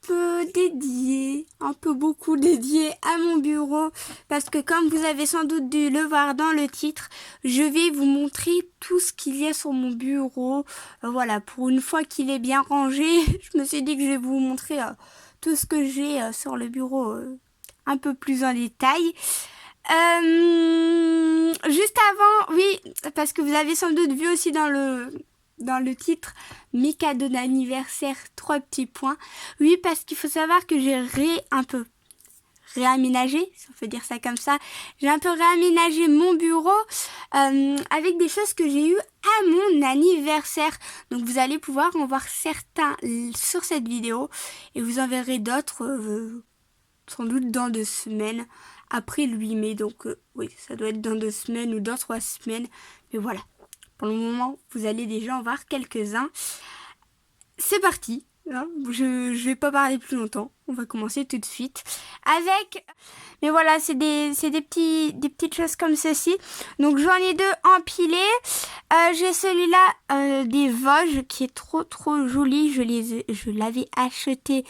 peu dédié, un peu beaucoup dédié à mon bureau parce que comme vous avez sans doute dû le voir dans le titre, je vais vous montrer tout ce qu'il y a sur mon bureau. Voilà, pour une fois qu'il est bien rangé, je me suis dit que je vais vous montrer tout ce que j'ai sur le bureau un peu plus en détail. Juste avant, oui, parce que vous avez sans doute vu aussi dans le titre, mes cadeaux d'anniversaire, 3 petits points. Oui, parce qu'il faut savoir que j'ai un peu réaménagé, si on peut dire ça comme ça. J'ai un peu réaménagé mon bureau avec des choses que j'ai eues à mon anniversaire. Donc vous allez pouvoir en voir certains sur cette vidéo et vous en verrez d'autres sans doute dans 2 semaines après le 8 mai. Donc oui, ça doit être dans 2 semaines ou dans 3 semaines. Mais voilà. Pour le moment, vous allez déjà en voir quelques-uns. C'est parti. Hein, je vais pas parler plus longtemps. On va commencer tout de suite avec. Mais voilà, c'est des petites choses comme ceci. Donc j'en ai 2 empilés. J'ai celui-là des Vosges qui est trop joli. Je l'avais acheté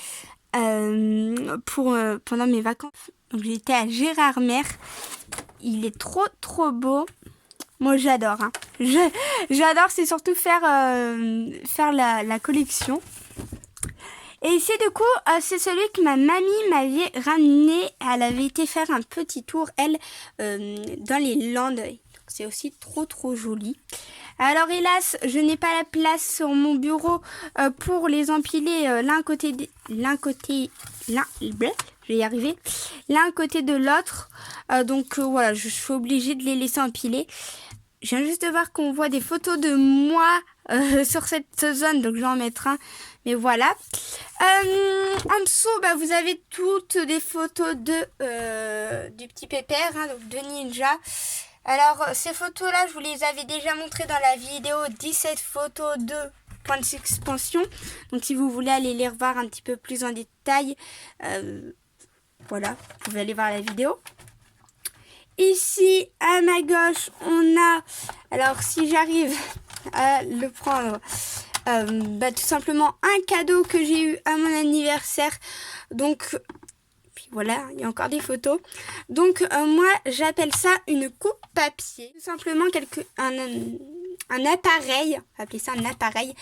pendant mes vacances. Donc j'étais à Gérardmer. Il est trop beau. Moi j'adore, hein. J'adore, c'est surtout faire la collection. Et ici du coup, c'est celui que ma mamie m'avait ramené. Elle avait été faire un petit tour, elle, dans les Landes. Donc, c'est aussi trop joli. Alors hélas, je n'ai pas la place sur mon bureau pour les empiler je vais y arriver, l'un côté de l'autre. Donc voilà, je suis obligée de les laisser empiler. Je viens juste de voir qu'on voit des photos de moi sur cette zone, donc je vais en mettre un. Mais voilà. En dessous, vous avez toutes des photos du petit pépère, hein, donc de Ninja. Alors, ces photos-là, je vous les avais déjà montrées dans la vidéo 17 photos de point de suspension. Donc, si vous voulez aller les revoir un petit peu plus en détail, voilà, vous pouvez aller voir la vidéo. Ici, à ma gauche, on a, alors si j'arrive à le prendre, tout simplement un cadeau que j'ai eu à mon anniversaire. Donc, puis voilà, il y a encore des photos. Donc, moi, j'appelle ça une coupe papier. Tout simplement un appareil, on va appeler ça un appareil,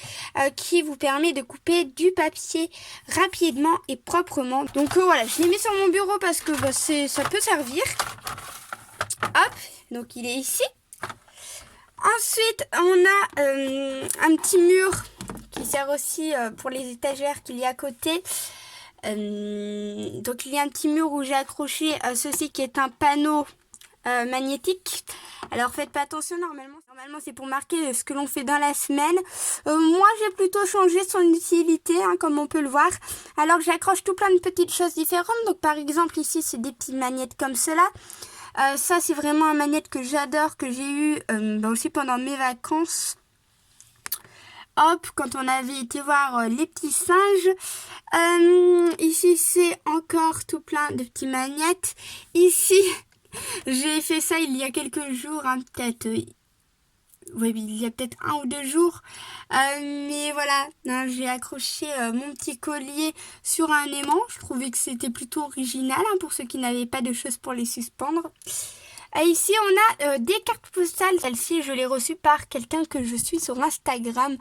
qui vous permet de couper du papier rapidement et proprement. Donc voilà, je l'ai mis sur mon bureau parce que ça peut servir. Hop, donc il est ici. Ensuite, on a un petit mur qui sert aussi pour les étagères qu'il y a à côté. Donc il y a un petit mur où j'ai accroché ceci qui est un panneau magnétique. Alors faites pas attention, normalement c'est pour marquer ce que l'on fait dans la semaine. Moi j'ai plutôt changé son utilité, hein, comme on peut le voir. Alors j'accroche tout plein de petites choses différentes. Donc par exemple ici c'est des petites magnettes comme cela. Ça c'est vraiment un magnète que j'adore, que j'ai eu aussi pendant mes vacances. Hop, quand on avait été voir les petits singes. Ici c'est encore tout plein de petits magnettes. Ici j'ai fait ça il y a quelques jours, hein, peut-être il y a peut-être 1 ou 2 jours. Mais voilà, hein, j'ai accroché mon petit collier sur un aimant. Je trouvais que c'était plutôt original, hein, pour ceux qui n'avaient pas de choses pour les suspendre. Ici, on a des cartes postales. Celle-ci, je l'ai reçue par quelqu'un que je suis sur Instagram.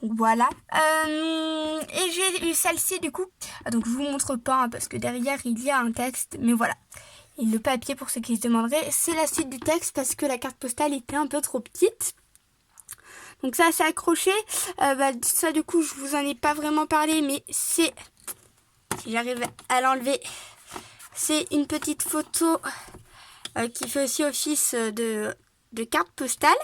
Donc voilà. Et j'ai eu celle-ci du coup. Donc je vous montre pas, hein, parce que derrière, il y a un texte. Mais voilà. Et le papier, pour ceux qui se demanderaient, c'est la suite du texte parce que la carte postale était un peu trop petite. Donc ça, c'est accroché. Ça, du coup, je vous en ai pas vraiment parlé, mais c'est... Si j'arrive à l'enlever, c'est une petite photo qui fait aussi office de carte postale.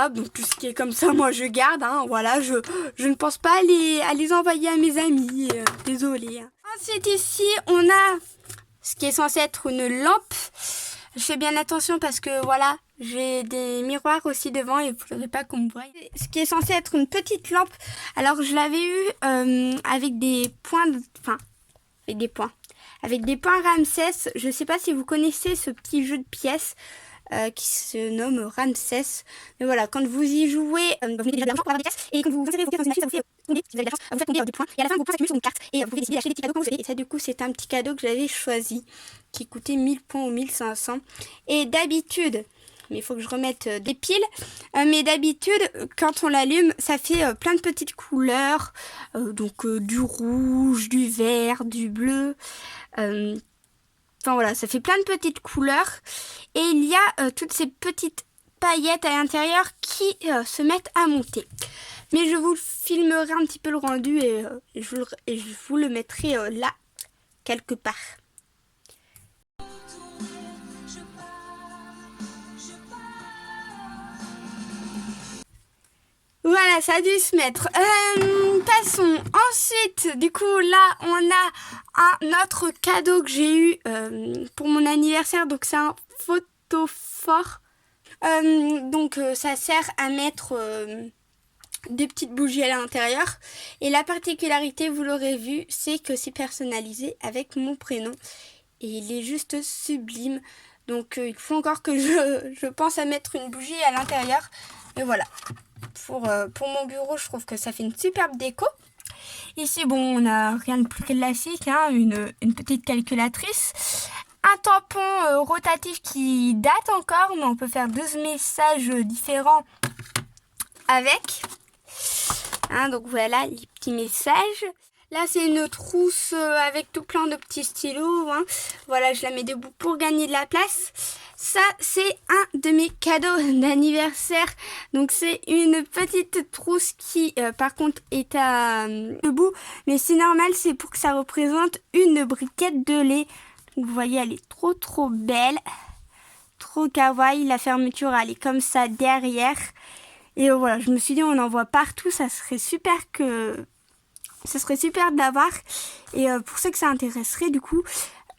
Hop, donc tout ce qui est comme ça, moi, je garde. Hein, voilà, je ne pense pas à les envoyer à mes amis. Désolée. Hein. Ensuite, ici, on a ce qui est censé être une lampe. Je fais bien attention parce que voilà, j'ai des miroirs aussi devant et il ne faudrait pas qu'on me voie. Ce qui est censé être une petite lampe. Alors je l'avais eu avec des points, avec des points Ramsès. Je ne sais pas si vous connaissez ce petit jeu de pièces. qui se nomme Ramsès. Mais voilà, quand vous y jouez, vous mettez déjà de l'argent pour avoir des pièces, et quand vous insérez vos pièces dans une machine, ça vous fait tomber, si vous avez de la chance, vous faites tomber des points, et à la fin vos points s'accumulent sur une carte, et vous pouvez décider d'acheter des petits cadeaux quand vous voulez. Et ça du coup c'est un petit cadeau que j'avais choisi, qui coûtait 1000 points ou 1500. Et d'habitude, mais il faut que je remette des piles. Mais d'habitude, quand on l'allume, ça fait plein de petites couleurs. Donc du rouge, du vert, du bleu. Enfin voilà, ça fait plein de petites couleurs. Et il y a toutes ces petites paillettes à l'intérieur qui se mettent à monter. Mais je vous filmerai un petit peu le rendu et je vous le mettrai là, quelque part. Voilà, ça a dû se mettre. Passons. Ensuite, du coup, là, on a un autre cadeau que j'ai eu pour mon anniversaire. Donc, c'est un photophore. Ça sert à mettre des petites bougies à l'intérieur. Et la particularité, vous l'aurez vu, c'est que c'est personnalisé avec mon prénom. Et il est juste sublime. Donc, il faut encore que je pense à mettre une bougie à l'intérieur. Et voilà. Pour mon bureau, je trouve que ça fait une superbe déco. Ici, bon, on n'a rien de plus classique, hein, une petite calculatrice. Un tampon rotatif qui date encore, mais on peut faire 12 messages différents avec. Hein, donc voilà les petits messages. Là, c'est une trousse avec tout plein de petits stylos. Hein. Voilà, je la mets debout pour gagner de la place. Ça, c'est un de mes cadeaux d'anniversaire. Donc, c'est une petite trousse qui, par contre, est debout. Mais c'est normal, c'est pour que ça représente une briquette de lait. Donc, vous voyez, elle est trop, trop belle. Trop kawaii. La fermeture, elle est comme ça derrière. Et voilà, je me suis dit, on en voit partout. Ça serait super de l'avoir. Et pour ceux que ça intéresserait, du coup,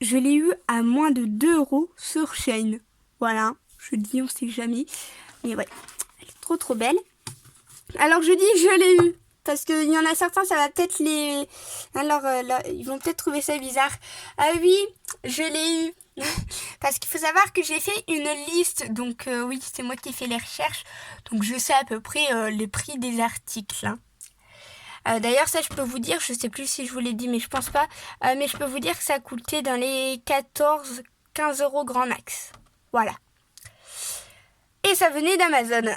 je l'ai eu à moins de 2 € sur Shein. Voilà, je dis, on sait jamais. Mais ouais, elle est trop trop belle. Alors je dis, je l'ai eu. Parce qu'il y en a certains, ça va peut-être les... Alors là, ils vont peut-être trouver ça bizarre. Ah oui, je l'ai eu. Parce qu'il faut savoir que j'ai fait une liste. Donc oui, c'est moi qui ai fait les recherches. Donc je sais à peu près les prix des articles. Hein. D'ailleurs, ça, je peux vous dire, je sais plus si je vous l'ai dit, mais je pense pas. Mais je peux vous dire que ça coûtait dans les 14-15 € grand max. Voilà. Et ça venait d'Amazon.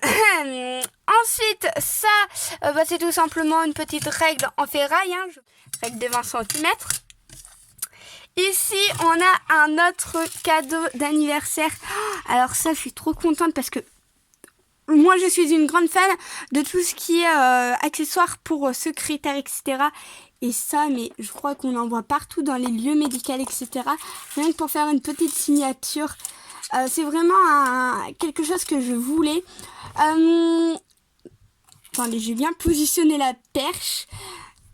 Ensuite, ça, c'est tout simplement une petite règle en ferraille. Hein, règle de 20 cm. Ici, on a un autre cadeau d'anniversaire. Alors ça, je suis trop contente parce que moi, je suis une grande fan de tout ce qui est accessoires pour secrétaire, etc. Et ça, mais je crois qu'on en voit partout dans les lieux médicaux, etc. Rien que pour faire une petite signature. C'est vraiment quelque chose que je voulais. Attendez, j'ai bien positionné la perche.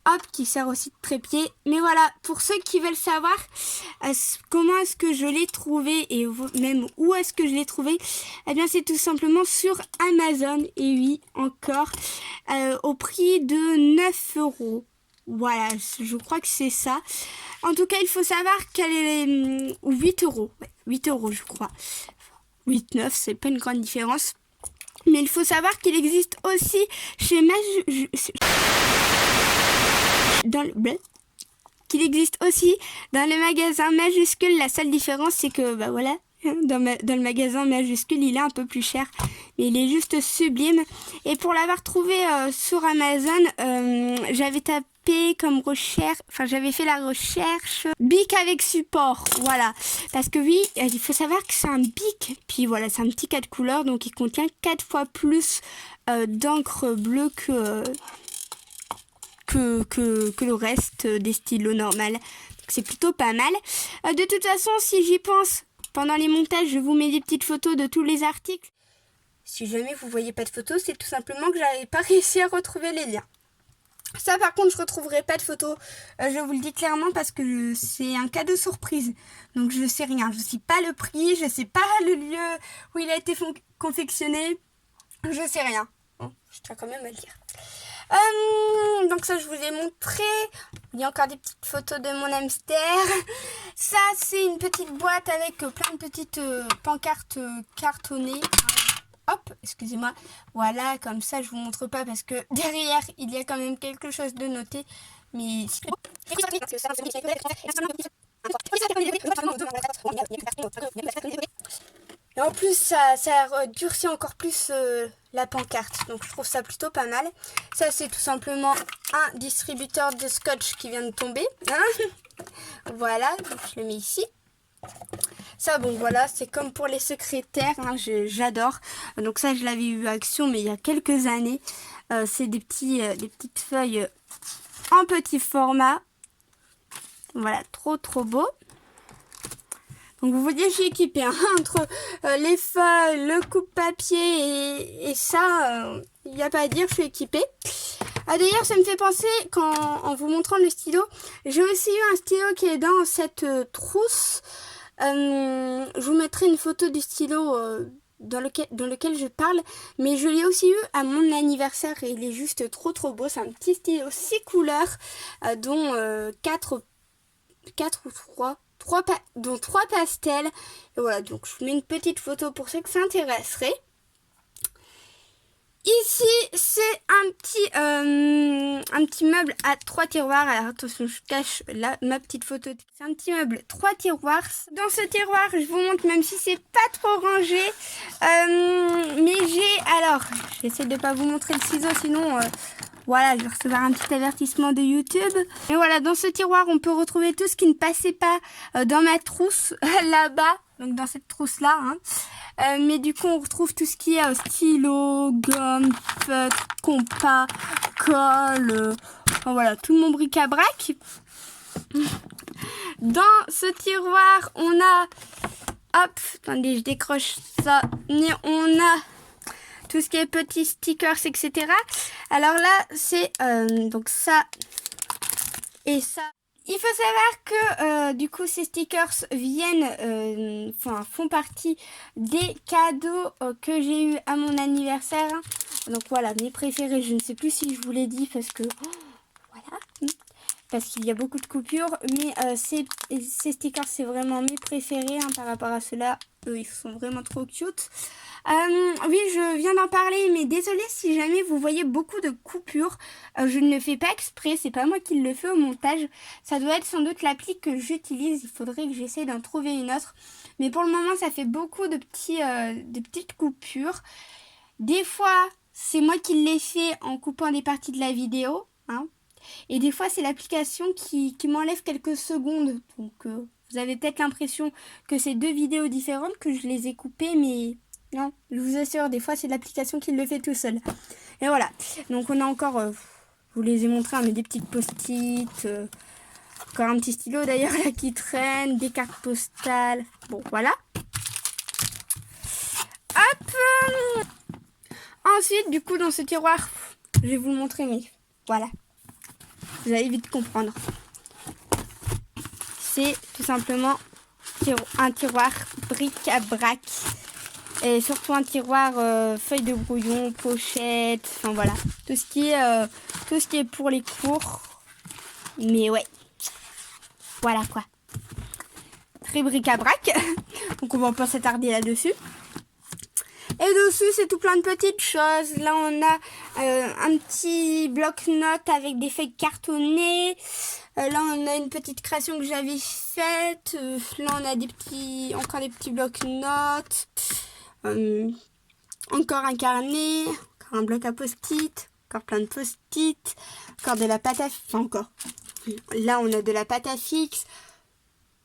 Hop, qui sert aussi de trépied. Mais voilà, pour ceux qui veulent savoir comment est-ce que je l'ai trouvé et même où est-ce que je l'ai trouvé, eh bien c'est tout simplement sur Amazon. Et oui, encore, au prix de 9 €. Voilà, je crois que c'est ça. En tout cas, il faut savoir qu'elle est 8 €. Ouais, 8 € je crois. 8, 9, c'est pas une grande différence. Mais il faut savoir qu'il existe aussi chez qu'il existe aussi dans le magasin Majuscule. La seule différence, c'est que, bah voilà, dans le magasin Majuscule, il est un peu plus cher. Mais il est juste sublime. Et pour l'avoir trouvé sur Amazon, j'avais tapé comme recherche, enfin j'avais fait la recherche bic avec support, voilà. Parce que oui, il faut savoir que c'est un bic, puis voilà, c'est un petit 4 couleurs, donc il contient 4 fois plus d'encre bleue que le reste des stylos normaux. Donc c'est plutôt pas mal. De toute façon, si j'y pense, pendant les montages, je vous mets des petites photos de tous les articles. Si jamais vous voyez pas de photos, c'est tout simplement que j'avais pas réussi à retrouver les liens. Ça par contre, je retrouverai pas de photos. Je vous le dis clairement parce que c'est un cadeau surprise. Donc je sais rien. Je sais pas le prix, je sais pas le lieu où il a été confectionné. Je sais rien. Bon, je tiens quand même à le dire. Donc ça, je vous ai montré. Il y a encore des petites photos de mon hamster. Ça, c'est une petite boîte avec plein de petites pancartes cartonnées. Hop, excusez-moi. Voilà, comme ça, je vous montre pas parce que derrière, il y a quand même quelque chose de noté. Mais et en plus, ça durcit encore plus la pancarte. Donc, je trouve ça plutôt pas mal. Ça, c'est tout simplement un distributeur de scotch qui vient de tomber. Hein. Voilà, donc je le mets ici. Ça, bon, voilà, c'est comme pour les secrétaires. Hein, j'adore. Donc, ça, je l'avais eu action, mais il y a quelques années. C'est des petites feuilles en petit format. Voilà, trop beau. Donc vous voyez, je suis équipée hein, entre les feuilles, le coupe-papier et ça, il n'y a pas à dire, je suis équipée. D'ailleurs, ça me fait penser, en vous montrant le stylo, j'ai aussi eu un stylo qui est dans cette trousse. Je vous mettrai une photo du stylo dans lequel je parle, mais je l'ai aussi eu à mon anniversaire et il est juste trop beau. C'est un petit stylo 6 couleurs, dont 4 ou 3 pastels. Et voilà, donc je vous mets une petite photo pour ceux que ça intéresserait. Ici, c'est un petit meuble à 3 tiroirs. Alors attention, je cache là ma petite photo. C'est un petit meuble 3 tiroirs. Dans ce tiroir, je vous montre, même si c'est pas trop rangé. Mais alors, j'essaie de pas vous montrer le ciseau, sinon... voilà, je vais recevoir un petit avertissement de YouTube. Et voilà, dans ce tiroir, on peut retrouver tout ce qui ne passait pas dans ma trousse là-bas. Donc dans cette trousse-là. Hein. Mais du coup, on retrouve tout ce qui est stylo, gomme, feutre, compas, colle. Enfin voilà, tout mon bric-à-brac. Dans ce tiroir, on a... Hop, attendez, je décroche ça. On a... tout ce qui est petits stickers, etc. Alors là, c'est donc ça et ça. Il faut savoir que du coup, ces stickers viennent, font partie des cadeaux que j'ai eu à mon anniversaire. Donc voilà, mes préférés, je ne sais plus si je vous l'ai dit parce que... voilà. Parce qu'il y a beaucoup de coupures. Mais ces stickers, c'est vraiment mes préférés hein, par rapport à ceux-là. Eux, ils sont vraiment trop cute. Oui, je viens d'en parler, mais désolée si jamais vous voyez beaucoup de coupures. Je ne le fais pas exprès, c'est pas moi qui le fais au montage. Ça doit être sans doute l'appli que j'utilise. Il faudrait que j'essaie d'en trouver une autre. Mais pour le moment, ça fait beaucoup de petites coupures. Des fois, c'est moi qui l'ai fait en coupant des parties de la vidéo. Hein. Et des fois, c'est l'application qui m'enlève quelques secondes. Donc, vous avez peut-être l'impression que c'est 2 vidéos différentes, que je les ai coupées, mais... non, je vous assure, des fois c'est l'application qui le fait tout seul. Et voilà, donc on a encore, je vous les ai montrés, mais des petites post-it, encore un petit stylo d'ailleurs là qui traîne, des cartes postales, bon voilà. Hop. Ensuite, du coup dans ce tiroir, je vais vous le montrer, mais voilà, vous allez vite comprendre. C'est tout simplement un tiroir bric-à-brac. Et surtout un tiroir feuille de brouillon, pochette, enfin voilà. Tout ce qui est pour les cours. Mais ouais. Voilà quoi. Très bric-à-brac. Donc on va pas s'attarder là-dessus. Et dessus, c'est tout plein de petites choses. Là, on a un petit bloc-notes avec des feuilles cartonnées. Là, on a une petite création que j'avais faite. Là, on a encore des petits bloc-notes. Encore un carnet. Encore un bloc à post-it. Encore plein de post-it. Encore de la pâte à fixe. Enfin, encore. Là, on a de la pâte à fixe.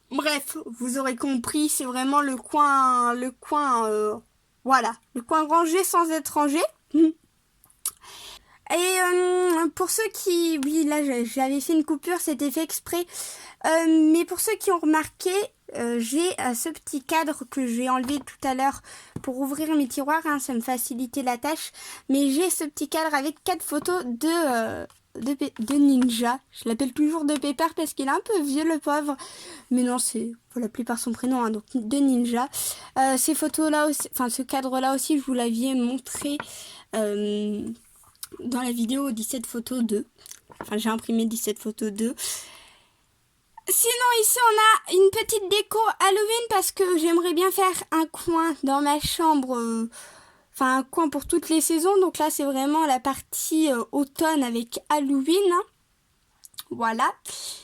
Bref, vous aurez compris. C'est vraiment le coin... voilà, le coin rangé sans être rangé. Et pour ceux qui... oui, là, j'avais fait une coupure, c'était fait exprès. Mais pour ceux qui ont remarqué, j'ai ce petit cadre que j'ai enlevé tout à l'heure pour ouvrir mes tiroirs. Hein, ça me facilitait la tâche. Mais j'ai ce petit cadre avec 4 photos de Ninja. Je l'appelle toujours de Pépère parce qu'il est un peu vieux, le pauvre. Mais non, faut l'appeler par son prénom, hein, donc de Ninja. Ces photos-là aussi, enfin ce cadre-là aussi, je vous l'avais montré dans la vidéo 17 photos 2. Enfin, j'ai imprimé 17 photos 2. Sinon, ici, on a une petite déco Halloween parce que j'aimerais bien faire un coin dans ma chambre. Enfin, un coin pour toutes les saisons. Donc là, c'est vraiment la partie automne avec Halloween. Hein. Voilà.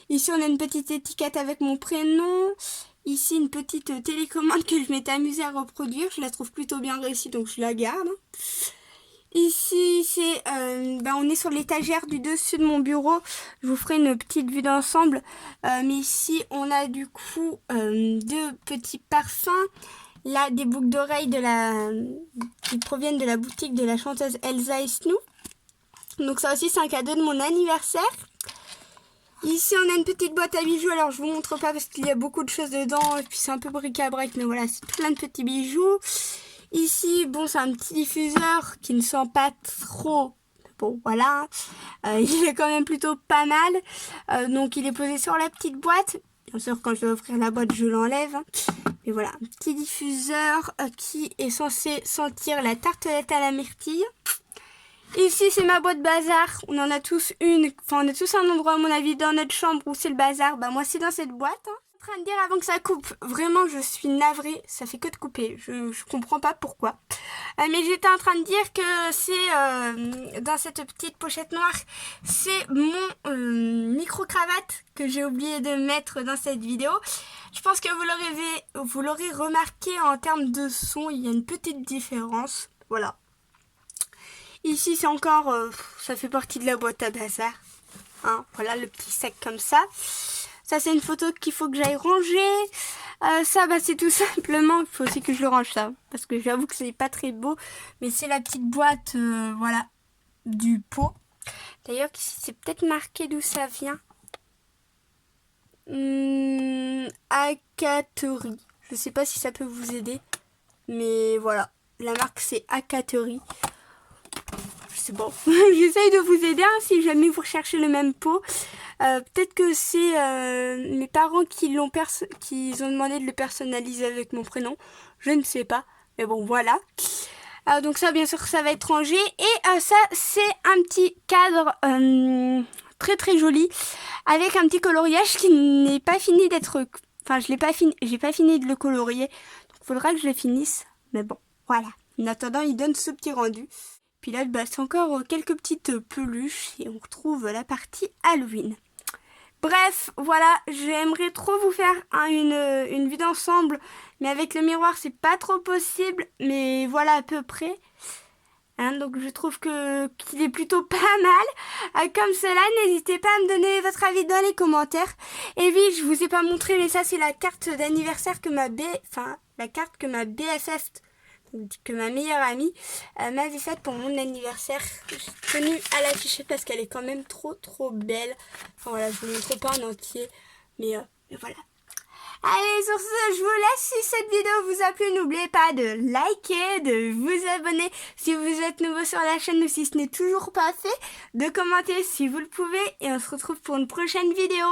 Ici, on a une petite étiquette avec mon prénom. Ici, une petite télécommande que je m'étais amusée à reproduire. Je la trouve plutôt bien réussie, donc je la garde. Ici, c'est, on est sur l'étagère du dessus de mon bureau. Je vous ferai une petite vue d'ensemble. Mais ici, on a du coup 2 petits parfums. Là, des boucles d'oreilles qui proviennent de la boutique de la chanteuse Elsa Esnou. Donc ça aussi, c'est un cadeau de mon anniversaire. Ici, on a une petite boîte à bijoux. Alors, je vous montre pas parce qu'il y a beaucoup de choses dedans. Et puis, c'est un peu bric-à-brac. Mais voilà, c'est plein de petits bijoux. Ici, bon, c'est un petit diffuseur qui ne sent pas trop. Bon, voilà. Il est quand même plutôt pas mal. Donc, il est posé sur la petite boîte. Bien sûr, quand je vais ouvrir la boîte, je l'enlève. Mais voilà, un petit diffuseur qui est censé sentir la tartelette à la myrtille. Ici, c'est ma boîte bazar. On en a tous une. Enfin, on a tous un endroit, à mon avis, dans notre chambre où c'est le bazar. Bah, moi, c'est dans cette boîte. Hein. Je suis en train de dire avant que ça coupe. Vraiment, je suis navrée. Ça fait que de couper. Je comprends pas pourquoi. Mais j'étais en train de dire que c'est dans cette petite pochette noire, c'est mon micro-cravate que j'ai oublié de mettre dans cette vidéo. Je pense que vous l'aurez remarqué en termes de son. Il y a une petite différence. Voilà. Ici, c'est encore, ça fait partie de la boîte à bazar. Hein, voilà, le petit sac comme ça. Ça, c'est une photo qu'il faut que j'aille ranger. Ça, c'est tout simplement, il faut aussi que je le range ça. Parce que j'avoue que c'est pas très beau. Mais c'est la petite boîte, voilà, du pot. D'ailleurs, ici, c'est peut-être marqué d'où ça vient. Akatori. Je sais pas si ça peut vous aider. Mais voilà, la marque, c'est Akatori. C'est bon. J'essaye de vous aider hein, si jamais vous recherchez le même pot. Peut-être que c'est mes parents qui ont demandé de le personnaliser avec mon prénom. Je ne sais pas. Mais bon, voilà. Donc ça, bien sûr, ça va être rangé. Et ça, c'est un petit cadre très très joli avec un petit coloriage qui n'est pas fini d'être... Enfin, j'ai pas fini de le colorier. Donc, il faudra que je le finisse. Mais bon, voilà. En attendant, il donne ce petit rendu. Puis là, c'est encore quelques petites peluches et on retrouve la partie Halloween. Bref, voilà, j'aimerais trop vous faire une vue d'ensemble, mais avec le miroir, c'est pas trop possible, mais voilà à peu près. Hein, donc je trouve qu'il est plutôt pas mal. Comme cela, n'hésitez pas à me donner votre avis dans les commentaires. Et oui, je vous ai pas montré, mais ça c'est la carte d'anniversaire que la carte que ma BFF, que ma meilleure amie m'avait faite pour mon anniversaire. J'ai tenu à l'afficher parce qu'elle est quand même trop belle. Enfin voilà, je vous montre pas en entier, mais voilà. Allez, sur ce, je vous laisse. Si cette vidéo vous a plu, n'oubliez pas de liker, de vous abonner si vous êtes nouveau sur la chaîne ou si ce n'est toujours pas fait, de commenter si vous le pouvez, et on se retrouve pour une prochaine vidéo.